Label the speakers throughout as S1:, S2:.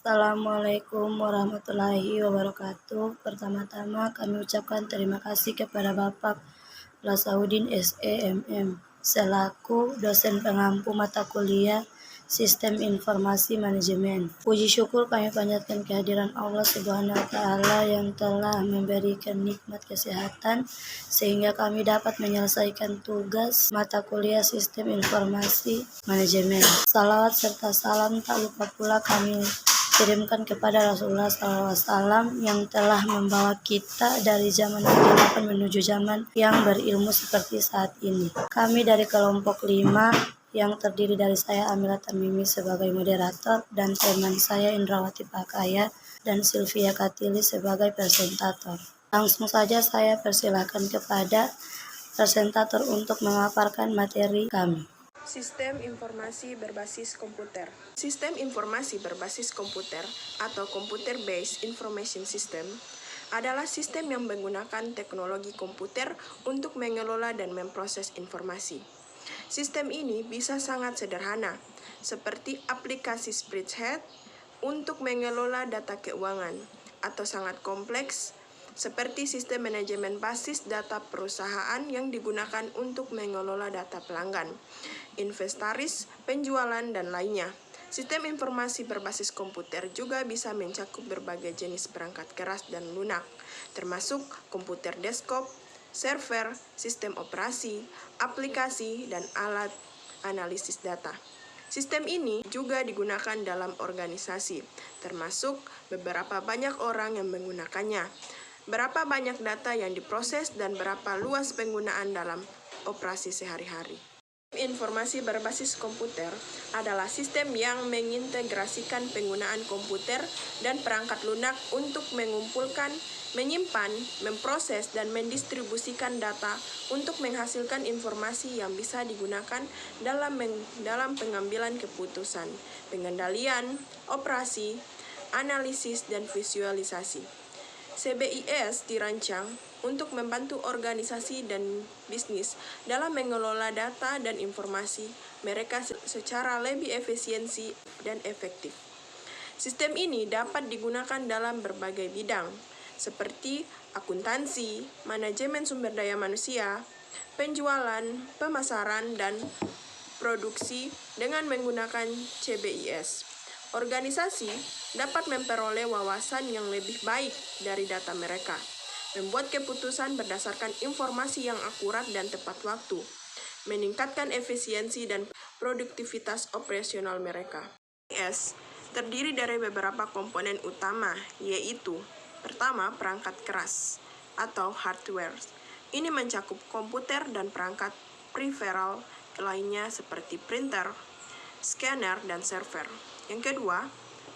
S1: Assalamualaikum warahmatullahi wabarakatuh. Pertama-tama kami ucapkan terima kasih kepada Bapak Lasaudin SEMM selaku dosen pengampu mata kuliah Sistem Informasi Manajemen. Puji syukur kami panjatkan kehadiran Allah Subhanahu wa taala yang telah memberikan nikmat kesehatan sehingga kami dapat menyelesaikan tugas mata kuliah Sistem Informasi Manajemen. Salawat serta salam tak lupa pula kami kirimkan kepada Rasulullah SAW yang telah membawa kita dari zaman kegelapan menuju zaman yang berilmu seperti saat ini. Kami dari kelompok 5 yang terdiri dari saya Amila Tamimi sebagai moderator dan teman saya Indrawati Pakaya dan Sylvia Katili sebagai presentator. Langsung saja saya persilakan kepada presentator untuk memaparkan materi kami.
S2: Sistem informasi berbasis komputer. Sistem informasi berbasis komputer atau Computer Based Information System adalah sistem yang menggunakan teknologi komputer untuk mengelola dan memproses informasi. Sistem ini bisa sangat sederhana, seperti aplikasi spreadsheet untuk mengelola data keuangan, atau sangat kompleks, seperti sistem manajemen basis data perusahaan yang digunakan untuk mengelola data pelanggan, inventaris, penjualan, dan lainnya. Sistem informasi berbasis komputer juga bisa mencakup berbagai jenis perangkat keras dan lunak, termasuk komputer desktop, server, sistem operasi, aplikasi, dan alat analisis data. Sistem ini juga digunakan dalam organisasi, termasuk beberapa banyak orang yang menggunakannya, berapa banyak data yang diproses, dan berapa luas penggunaan dalam operasi sehari-hari. Informasi berbasis komputer adalah sistem yang mengintegrasikan penggunaan komputer dan perangkat lunak untuk mengumpulkan, menyimpan, memproses, dan mendistribusikan data untuk menghasilkan informasi yang bisa digunakan dalam pengambilan keputusan, pengendalian, operasi, analisis, dan visualisasi. CBIS dirancang untuk membantu organisasi dan bisnis dalam mengelola data dan informasi mereka secara lebih efisiensi dan efektif. Sistem ini dapat digunakan dalam berbagai bidang, seperti akuntansi, manajemen sumber daya manusia, penjualan, pemasaran, dan produksi dengan menggunakan CBIS. Organisasi dapat memperoleh wawasan yang lebih baik dari data mereka, membuat keputusan berdasarkan informasi yang akurat dan tepat waktu, meningkatkan efisiensi dan produktivitas operasional mereka. CBIS terdiri dari beberapa komponen utama, yaitu pertama, perangkat keras atau hardware. Ini mencakup komputer dan perangkat peripheral lainnya seperti printer, scanner, dan server. Yang kedua,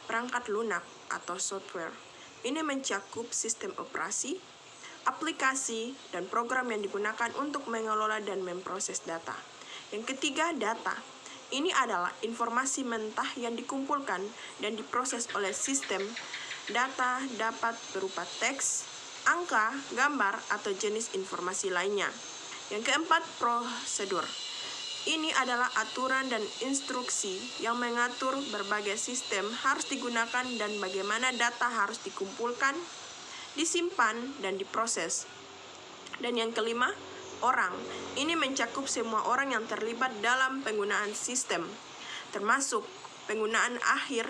S2: perangkat lunak atau software. Ini mencakup sistem operasi, aplikasi, dan program yang digunakan untuk mengelola dan memproses data. Yang ketiga, data. Ini adalah informasi mentah yang dikumpulkan dan diproses oleh sistem. Data dapat berupa teks, angka, gambar, atau jenis informasi lainnya. Yang keempat, prosedur. Ini adalah aturan dan instruksi yang mengatur berbagai sistem harus digunakan dan bagaimana data harus dikumpulkan, disimpan, dan diproses. Dan yang kelima, orang. Ini mencakup semua orang yang terlibat dalam penggunaan sistem, termasuk penggunaan akhir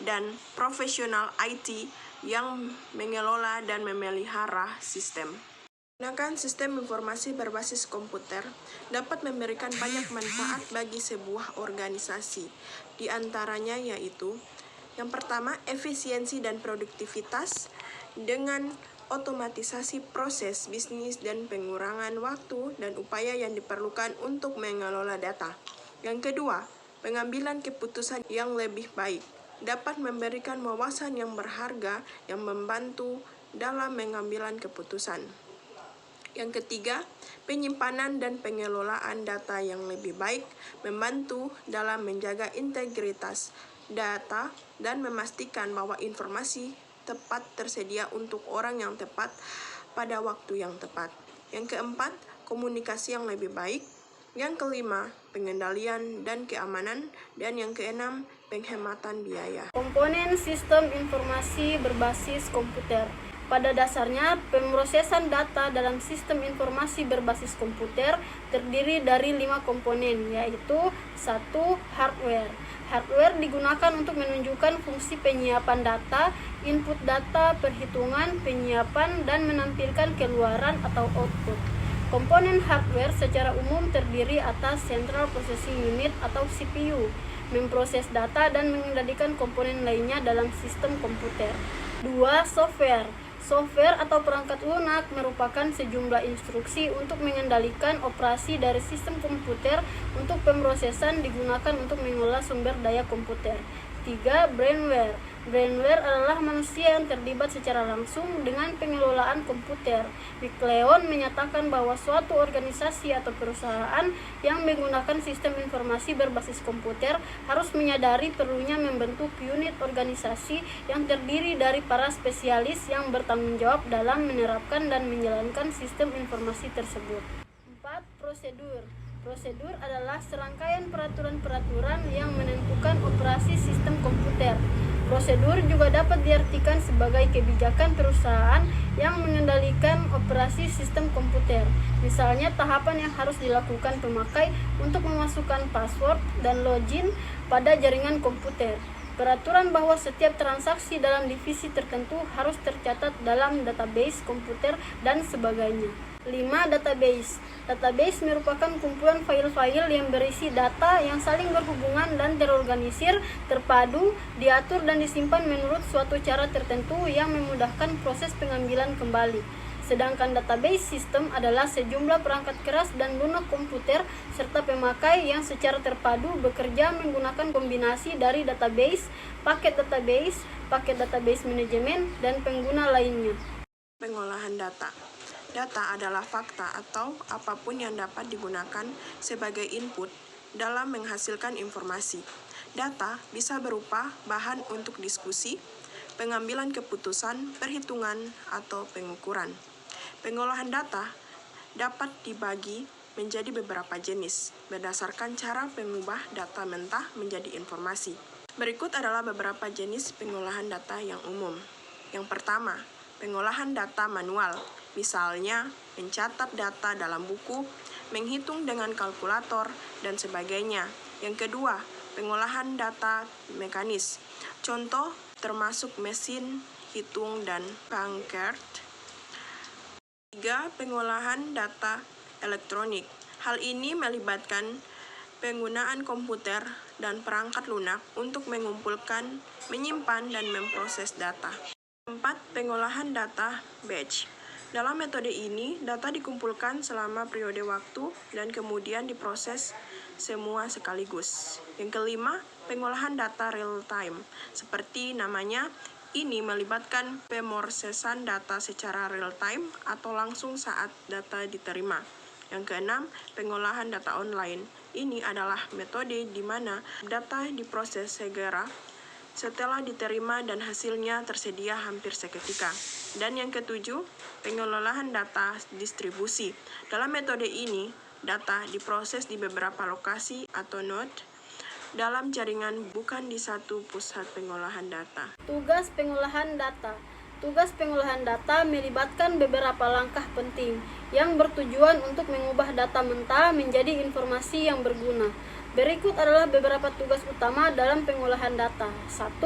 S2: dan profesional IT yang mengelola dan memelihara sistem. Menggunakan sistem informasi berbasis komputer dapat memberikan banyak manfaat bagi sebuah organisasi. Di antaranya yaitu, yang pertama, efisiensi dan produktivitas dengan otomatisasi proses bisnis dan pengurangan waktu dan upaya yang diperlukan untuk mengelola data. Yang kedua, pengambilan keputusan yang lebih baik dapat memberikan wawasan yang berharga yang membantu dalam pengambilan keputusan. Yang ketiga, penyimpanan dan pengelolaan data yang lebih baik membantu dalam menjaga integritas data dan memastikan bahwa informasi tepat tersedia untuk orang yang tepat pada waktu yang tepat. Yang keempat, komunikasi yang lebih baik Yang kelima, pengendalian dan keamanan. Dan yang keenam, penghematan biaya.
S3: Komponen sistem informasi berbasis komputer. Pada dasarnya, pemrosesan data dalam sistem informasi berbasis komputer terdiri dari 5 komponen, yaitu 1. Hardware. Hardware digunakan untuk menunjukkan fungsi penyiapan data, input data, perhitungan, penyiapan, dan menampilkan keluaran atau output. Komponen hardware secara umum terdiri atas Central Processing Unit atau CPU, memproses data dan mengendalikan komponen lainnya dalam sistem komputer. 2. Software. Software atau perangkat lunak merupakan sejumlah instruksi untuk mengendalikan operasi dari sistem komputer. Untuk pemrosesan digunakan untuk mengolah sumber daya komputer. 3. Brainware. Brainware adalah manusia yang terlibat secara langsung dengan pengelolaan komputer. McLeod menyatakan bahwa suatu organisasi atau perusahaan yang menggunakan sistem informasi berbasis komputer harus menyadari perlunya membentuk unit organisasi yang terdiri dari para spesialis yang bertanggung jawab dalam menerapkan dan menjalankan sistem informasi tersebut. 4. Prosedur. Prosedur adalah serangkaian peraturan-peraturan yang menentukan operasi sistem komputer. Prosedur juga dapat diartikan sebagai kebijakan perusahaan yang mengendalikan operasi sistem komputer. Misalnya, tahapan yang harus dilakukan pemakai untuk memasukkan password dan login pada jaringan komputer. Peraturan bahwa setiap transaksi dalam divisi tertentu harus tercatat dalam database komputer dan sebagainya. 5. Database. Database merupakan kumpulan file-file yang berisi data yang saling berhubungan dan terorganisir, terpadu, diatur dan disimpan menurut suatu cara tertentu yang memudahkan proses pengambilan kembali. Sedangkan database system adalah sejumlah perangkat keras dan lunak komputer serta pemakai yang secara terpadu bekerja menggunakan kombinasi dari database, paket database manajemen, dan pengguna lainnya.
S2: Pengolahan data. Data adalah fakta atau apapun yang dapat digunakan sebagai input dalam menghasilkan informasi. Data bisa berupa bahan untuk diskusi, pengambilan keputusan, perhitungan, atau pengukuran. Pengolahan data dapat dibagi menjadi beberapa jenis berdasarkan cara mengubah data mentah menjadi informasi. Berikut adalah beberapa jenis pengolahan data yang umum. Yang pertama, pengolahan data manual. Misalnya, mencatat data dalam buku, menghitung dengan kalkulator, dan sebagainya. Yang kedua, pengolahan data mekanis. Contoh termasuk mesin hitung dan Pankert. 3. Pengolahan data elektronik. Hal ini melibatkan penggunaan komputer dan perangkat lunak untuk mengumpulkan, menyimpan, dan memproses data. 4. Pengolahan data batch. Dalam metode ini, data dikumpulkan selama periode waktu dan kemudian diproses semua sekaligus. Yang kelima, pengolahan data real-time. Seperti namanya, ini melibatkan pemrosesan data secara real-time atau langsung saat data diterima. Yang keenam, pengolahan data online. Ini adalah metode di mana data diproses segera setelah diterima dan hasilnya tersedia hampir seketika. Dan yang ketujuh, pengelolaan data distribusi. Dalam metode ini, data diproses di beberapa lokasi atau node dalam jaringan, bukan di satu pusat pengolahan data.
S3: Tugas pengolahan data. Tugas pengolahan data melibatkan beberapa langkah penting yang bertujuan untuk mengubah data mentah menjadi informasi yang berguna. Berikut adalah beberapa tugas utama dalam pengolahan data. 1.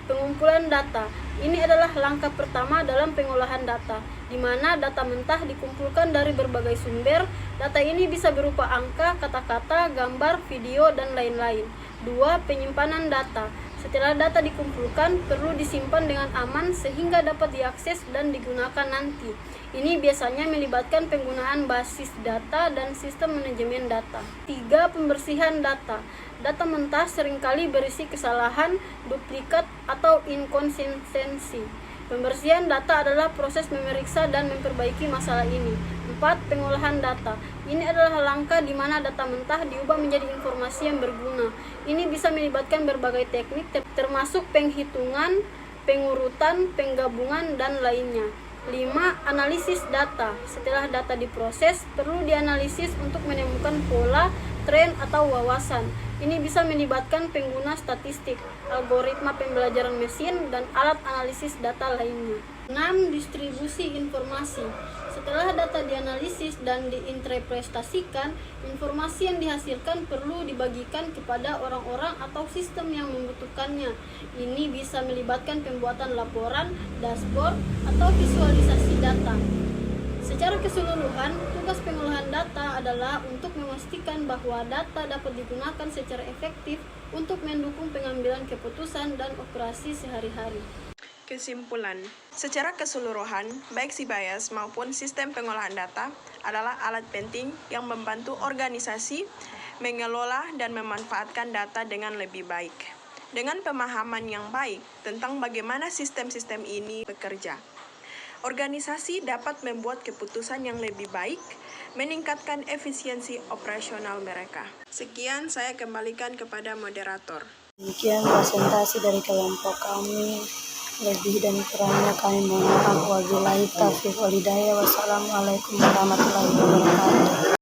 S3: Pengumpulan data. Ini adalah langkah pertama dalam pengolahan data, di mana data mentah dikumpulkan dari berbagai sumber. Data ini bisa berupa angka, kata-kata, gambar, video, dan lain-lain. 2. Penyimpanan data. Setelah data dikumpulkan, perlu disimpan dengan aman sehingga dapat diakses dan digunakan nanti. Ini biasanya melibatkan penggunaan basis data dan sistem manajemen data. 3. Pembersihan data. Data mentah seringkali berisi kesalahan, duplikat, atau inkonsistensi. Pembersihan data adalah proses memeriksa dan memperbaiki masalah ini. 4. Pengolahan data. Ini adalah langkah di mana data mentah diubah menjadi informasi yang berguna. Ini bisa melibatkan berbagai teknik termasuk penghitungan, pengurutan, penggabungan, dan lainnya. 5. Analisis data. Setelah data diproses, perlu dianalisis untuk menemukan pola, tren, atau wawasan. Ini bisa melibatkan pengguna statistik, algoritma pembelajaran mesin, dan alat analisis data lainnya. 6. Distribusi informasi. Setelah data dianalisis dan diinterpretasikan, informasi yang dihasilkan perlu dibagikan kepada orang-orang atau sistem yang membutuhkannya. Ini bisa melibatkan pembuatan laporan, dashboard, atau visualisasi data. Secara keseluruhan, tugas pengolahan data adalah untuk memastikan bahwa data dapat digunakan secara efektif untuk mendukung pengambilan keputusan dan operasi sehari-hari.
S2: Kesimpulan, secara keseluruhan, baik SIBAYAS maupun sistem pengolahan data adalah alat penting yang membantu organisasi mengelola dan memanfaatkan data dengan lebih baik. Dengan pemahaman yang baik tentang bagaimana sistem-sistem ini bekerja, organisasi dapat membuat keputusan yang lebih baik, meningkatkan efisiensi operasional mereka. Sekian, saya kembalikan kepada moderator.
S1: Demikian presentasi dari kelompok kami. Lebih dan kurangnya kami mohon maaf. Wabillahi taufiq wal hidayah. Wassalamualaikum warahmatullahi wabarakatuh.